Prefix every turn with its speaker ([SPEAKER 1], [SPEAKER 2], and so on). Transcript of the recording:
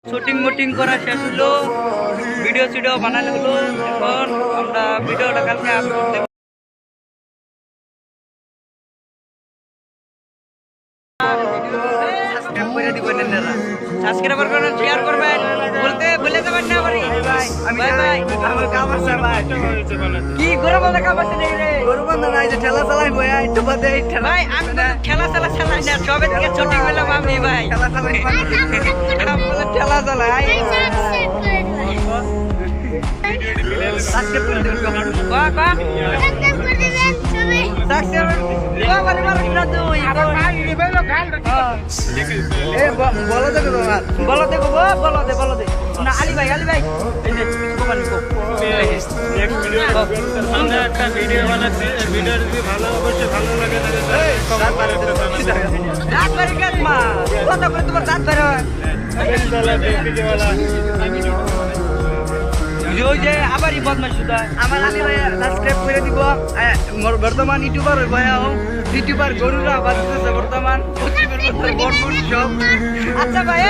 [SPEAKER 1] Shooting মুটিং করা শেষ হলো, ভিডিও সিডিও বানানো হলো। এখন আমরা ভিডিওটা কালকে আপলোড দেব। সাবস্ক্রাইব করে দিবেন আপনারা, সাবস্ক্রাইবার করবেন, শেয়ার করবেন, বলতে ভুলে যাবেন না। ভাই বাই বাই। আমার কাম আছে ভাই। কি গরম বলে কাম আছে নাকি রে? গরম বন্ধ নাই, যে ঠেলা চালাই ভাই, একটু বাদে ঠেলা। ভাই আমি তো ঠেলা চালাই না, সবে থেকে শুটিং হইলাম আমি ভাই। ঠেলা চালাই আমরা ঠেলা চালাই। সাবস্ক্রাইব করে দিবেন। বাহ বাহ, সাবস্ক্রাইব করে দিবেন সবাই। সাবস্ক্রাইব বাহ বারে বারে না তুই ভাই রিবেলো গাল এ বলো দেখো তোমার বলো দেখো বলো দে না। আলী ভাই এই যে কোপানি কো নেক্সট ভিডিও আমরা একটা ভিডিও বানাচ্ছি। ভিডিও যদি ভালো অবশ্যই ভালো লাগে তাহলে দাঁত বাড়ি কাট মা কত করে তোমার দাঁত বের হয় ওই যে আবারই বদমাশ শুধু আমার আলী ভাই সাবস্ক্রাইব করে দিব। বর্তমান ইউটিউবার ভাই ইউটিউবার গরুরা বাঁচতেছে বর্তমান সব। আচ্ছা ভাই